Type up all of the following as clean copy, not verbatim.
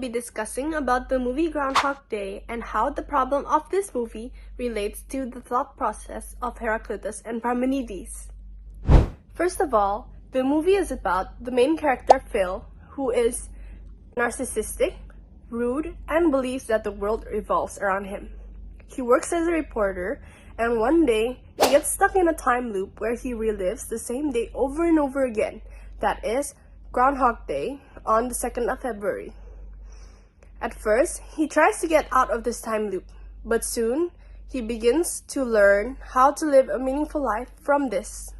be discussing about the movie Groundhog Day and how the problem of this movie relates to the thought process of Heraclitus and Parmenides. First of all, the movie is about the main character Phil, who is narcissistic, rude, and believes that the world revolves around him. He works as a reporter, and one day, he gets stuck in a time loop where he relives the same day over and over again, that is, Groundhog Day, on the 2nd of February. At first, he tries to get out of this time loop, but soon, he begins to learn how to live a meaningful life from this.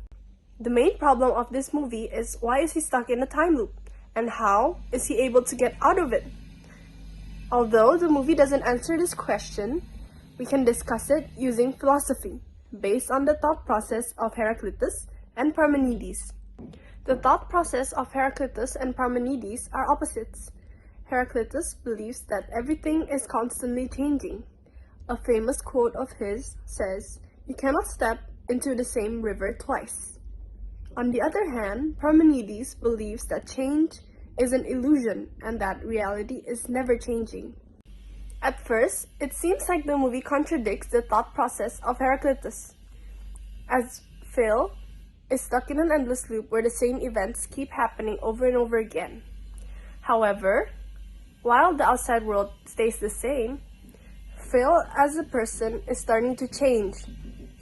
The main problem of this movie is why is he stuck in a time loop, and how is he able to get out of it? Although the movie doesn't answer this question, we can discuss it using philosophy, based on the thought process of Heraclitus and Parmenides. The thought process of Heraclitus and Parmenides are opposites. Heraclitus believes that everything is constantly changing. A famous quote of his says, "You cannot step into the same river twice." On the other hand, Parmenides believes that change is an illusion and that reality is never changing. At first, it seems like the movie contradicts the thought process of Heraclitus, as Phil is stuck in an endless loop where the same events keep happening over and over again. However, while the outside world stays the same, Phil as a person is starting to change.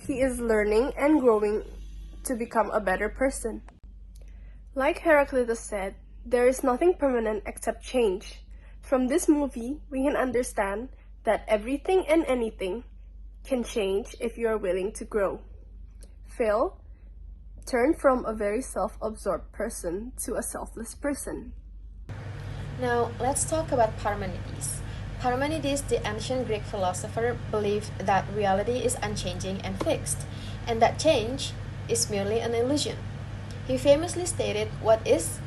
He is learning and growing to become a better person. Like Heraclitus said, there is nothing permanent except change. From this movie, we can understand that everything and anything can change if you are willing to grow. Phil turned from a very self-absorbed person to a selfless person. Now, let's talk about Parmenides. Parmenides, the ancient Greek philosopher, believed that reality is unchanging and fixed, and that change is merely an illusion. He famously stated, "What is,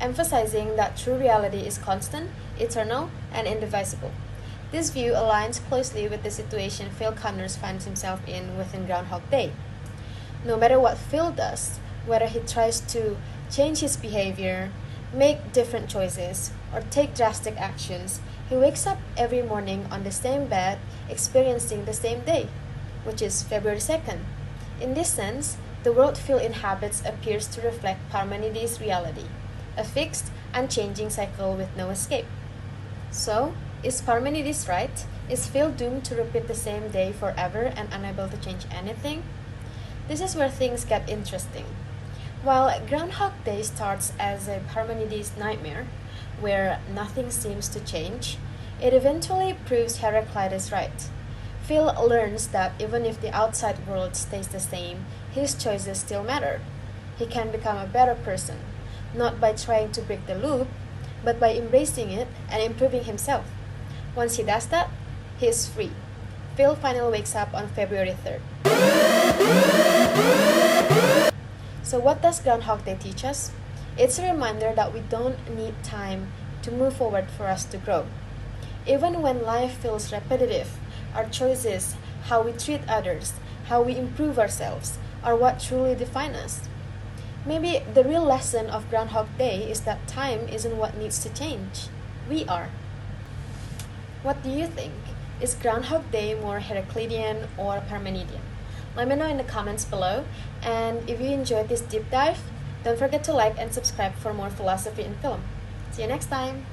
emphasizing that true reality is constant, eternal, and indivisible. This view aligns closely with the situation Phil Connors finds himself in within Groundhog Day. No matter what Phil does, whether he tries to change his behavior, make different choices, or take drastic actions, he wakes up every morning on the same bed, experiencing the same day, which is February 2nd. In this sense, the world Phil inhabits appears to reflect Parmenides' reality, a fixed, unchanging cycle with no escape. So, is Parmenides right? Is Phil doomed to repeat the same day forever and unable to change anything? This is where things get interesting. While Groundhog Day starts as a Parmenides nightmare, where nothing seems to change, it eventually proves Heraclitus right. Phil learns that even if the outside world stays the same, his choices still matter. He can become a better person, not by trying to break the loop, but by embracing it and improving himself. Once he does that, he is free. Phil finally wakes up on February 3rd. So what does Groundhog Day teach us? It's a reminder that we don't need time to move forward for us to grow. Even when life feels repetitive, our choices, how we treat others, how we improve ourselves, are what truly define us. Maybe the real lesson of Groundhog Day is that time isn't what needs to change. We are. What do you think? Is Groundhog Day more Heraclitean or Parmenidean? Let me know in the comments below. And if you enjoyed this deep dive, don't forget to like and subscribe for more philosophy in film. See you next time!